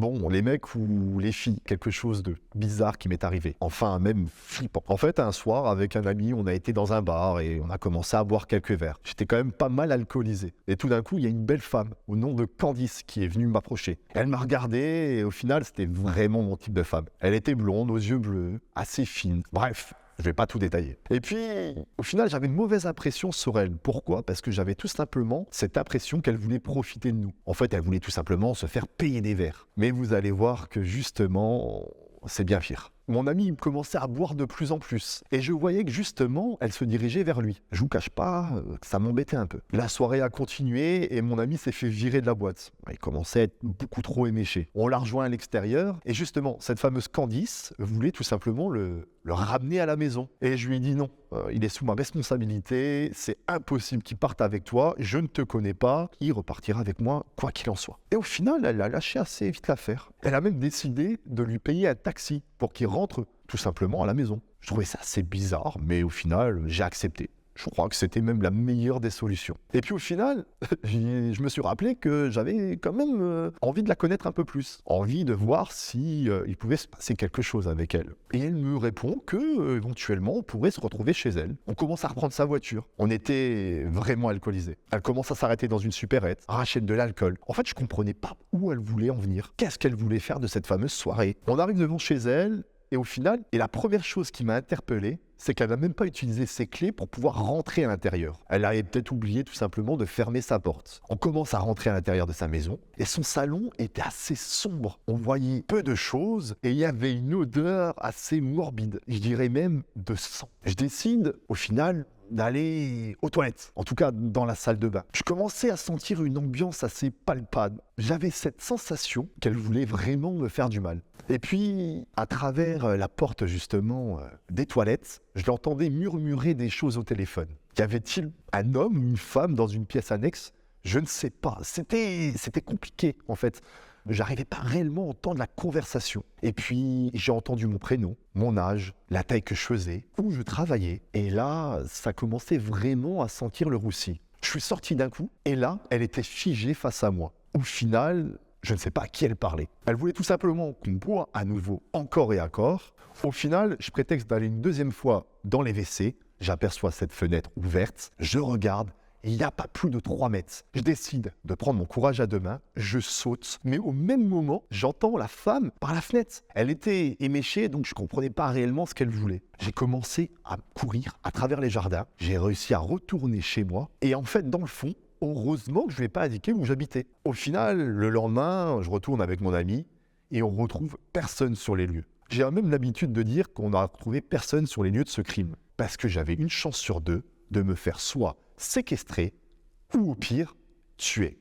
Bon, les mecs ou les filles, quelque chose de bizarre qui m'est arrivé. Enfin, même flippant. En fait, un soir, avec un ami, on a été dans un bar et on a commencé à boire quelques verres. J'étais quand même pas mal alcoolisé. Et tout d'un coup, il y a une belle femme au nom de Candice qui est venue m'approcher. Elle m'a regardé et au final, c'était vraiment mon type de femme. Elle était blonde, aux yeux bleus, assez fine. Bref. Je vais pas tout détailler. Et puis, au final, j'avais une mauvaise impression sur elle. Pourquoi? Parce que j'avais tout simplement cette impression qu'elle voulait profiter de nous. En fait, elle voulait tout simplement se faire payer des verres. Mais vous allez voir que justement, c'est bien pire. Mon ami commençait à boire de plus en plus. Et je voyais que justement, elle se dirigeait vers lui. Je vous cache pas que ça m'embêtait un peu. La soirée a continué et mon ami s'est fait virer de la boîte. Il commençait à être beaucoup trop éméché. On l'a rejoint à l'extérieur et justement, cette fameuse Candice voulait tout simplement le ramener à la maison. Et je lui ai dit non, il est sous ma responsabilité, c'est impossible qu'il parte avec toi, je ne te connais pas, il repartira avec moi quoi qu'il en soit. Et au final, elle a lâché assez vite l'affaire. Elle a même décidé de lui payer un taxi pour qu'il rentre tout simplement à la maison. Je trouvais ça assez bizarre, mais au final, j'ai accepté. Je crois que c'était même la meilleure des solutions. Et puis au final, je me suis rappelé que j'avais quand même envie de la connaître un peu plus. Envie de voir si il pouvait se passer quelque chose avec elle. Et elle me répond que éventuellement on pourrait se retrouver chez elle. On commence à reprendre sa voiture. On était vraiment alcoolisés. Elle commence à s'arrêter dans une supérette, rachète de l'alcool. En fait, je comprenais pas où elle voulait en venir. Qu'est-ce qu'elle voulait faire de cette fameuse soirée? On arrive devant chez elle. Et au final, la première chose qui m'a interpellé, c'est qu'elle n'a même pas utilisé ses clés pour pouvoir rentrer à l'intérieur. Elle avait peut-être oublié tout simplement de fermer sa porte. On commence à rentrer à l'intérieur de sa maison et son salon était assez sombre. On voyait peu de choses et il y avait une odeur assez morbide, je dirais même de sang. Je décide au final d'aller aux toilettes, en tout cas dans la salle de bain. Je commençais à sentir une ambiance assez palpable. J'avais cette sensation qu'elle voulait vraiment me faire du mal. Et puis, à travers la porte justement des toilettes, je l'entendais murmurer des choses au téléphone. Y avait-il un homme ou une femme dans une pièce annexe? Je ne sais pas. C'était compliqué en fait. J'arrivais pas réellement à entendre la conversation. Et puis, j'ai entendu mon prénom, mon âge, la taille que je faisais, où je travaillais. Et là, ça commençait vraiment à sentir le roussi. Je suis sorti d'un coup, et là, elle était figée face à moi. Au final, je ne sais pas à qui elle parlait. Elle voulait tout simplement qu'on boive à nouveau, encore et encore. Au final, je prétexte d'aller une deuxième fois dans les WC. J'aperçois cette fenêtre ouverte. Je regarde. Il n'y a pas plus de 3 mètres. Je décide de prendre mon courage à deux mains, je saute, mais au même moment, j'entends la femme par la fenêtre. Elle était éméchée, donc je ne comprenais pas réellement ce qu'elle voulait. J'ai commencé à courir à travers les jardins, j'ai réussi à retourner chez moi, et en fait, dans le fond, heureusement que je ne lui ai pas indiqué où j'habitais. Au final, le lendemain, je retourne avec mon ami, et on retrouve personne sur les lieux. J'ai même l'habitude de dire qu'on n'a retrouvé personne sur les lieux de ce crime, parce que j'avais une chance sur 2 de me faire soit séquestrer ou au pire, tuer.